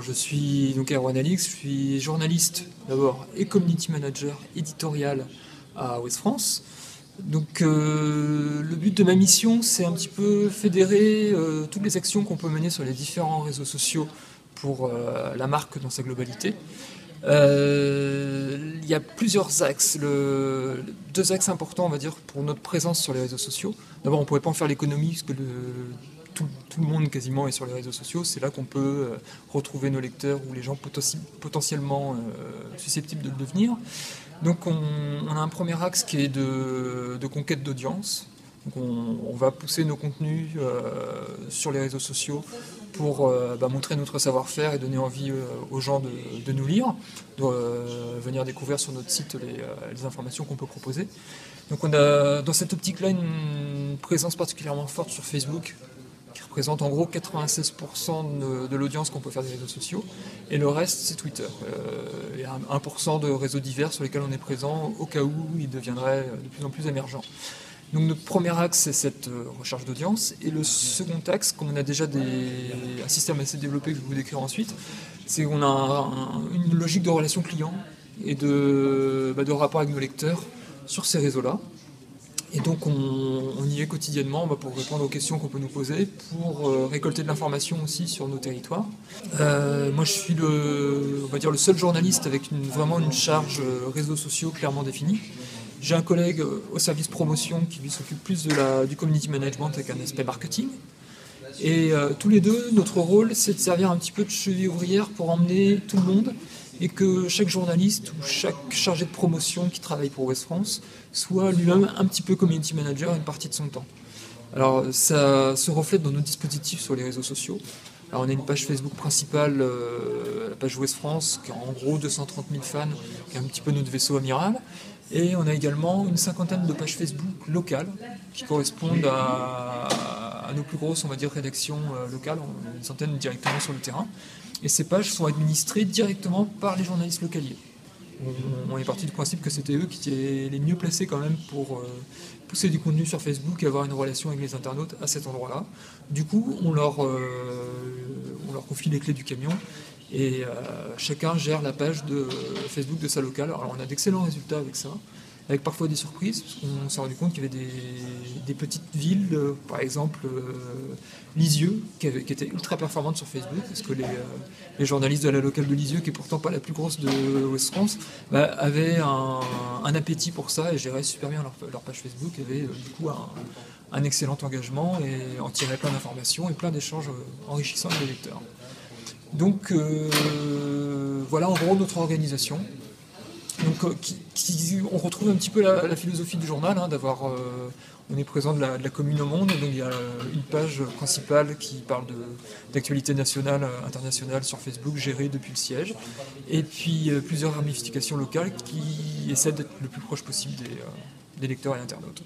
je suis donc Erwan Alix, je suis journaliste d'abord et community manager éditorial à Ouest France. Donc le but de ma mission, c'est un petit peu fédérer toutes les actions qu'on peut mener sur les différents réseaux sociaux pour la marque dans sa globalité. Il y a plusieurs axes, deux axes importants on va dire pour notre présence sur les réseaux sociaux. D'abord on ne pourrait pas en faire l'économie puisque tout le monde quasiment est sur les réseaux sociaux, c'est là qu'on peut retrouver nos lecteurs ou les gens potentiellement susceptibles de le devenir. Donc on a un premier axe qui est de conquête d'audience. Donc on va pousser nos contenus sur les réseaux sociaux pour montrer notre savoir-faire et donner envie aux gens de nous lire, de venir découvrir sur notre site les informations qu'on peut proposer. Donc on a dans cette optique-là une présence particulièrement forte sur Facebook, qui représente en gros 96% de l'audience qu'on peut faire des réseaux sociaux, et le reste c'est Twitter. Il y a 1% de réseaux divers sur lesquels on est présent au cas où il deviendrait de plus en plus émergent. Donc notre premier axe c'est cette recherche d'audience, et le second axe, comme on a déjà un système assez développé que je vais vous décrire ensuite, c'est qu'on a une logique de relation client et de rapport avec nos lecteurs sur ces réseaux-là. Et donc on y est quotidiennement pour répondre aux questions qu'on peut nous poser, pour récolter de l'information aussi sur nos territoires. Moi je suis le seul journaliste avec vraiment une charge réseaux sociaux clairement définie. J'ai un collègue au service promotion qui lui s'occupe plus du community management avec un aspect marketing. Et tous les deux, notre rôle c'est de servir un petit peu de cheville ouvrière pour emmener tout le monde, et que chaque journaliste ou chaque chargé de promotion qui travaille pour Ouest France soit lui-même un petit peu community manager une partie de son temps. Alors ça se reflète dans nos dispositifs sur les réseaux sociaux. Alors on a une page Facebook principale, la page Ouest France, qui a en gros 230 000 fans, qui est un petit peu notre vaisseau amiral. Et on a également une cinquantaine de pages Facebook locales qui correspondent à nos plus grosses, on va dire, rédactions locales, une centaine directement sur le terrain. Et ces pages sont administrées directement par les journalistes localiers. On est parti du principe que c'était eux qui étaient les mieux placés quand même pour pousser du contenu sur Facebook et avoir une relation avec les internautes à cet endroit-là. Du coup, on leur confie les clés du camion, et chacun gère la page de Facebook de sa locale. Alors on a d'excellents résultats avec ça, avec parfois des surprises, parce qu'on s'est rendu compte qu'il y avait des petites villes, par exemple Lisieux, qui étaient ultra performantes sur Facebook, parce que les journalistes de la locale de Lisieux, qui est pourtant pas la plus grosse de Ouest France, avaient un appétit pour ça et géraient super bien leur page Facebook, avaient du coup un excellent engagement et en tiraient plein d'informations et plein d'échanges enrichissants avec les lecteurs. Donc voilà en gros notre organisation. Donc, on retrouve un petit peu la philosophie du journal, on est présent de la commune au monde, donc il y a une page principale qui parle d'actualité nationale, internationale sur Facebook, gérée depuis le siège, et puis plusieurs ramifications locales qui essaient d'être le plus proche possible des lecteurs et internautes.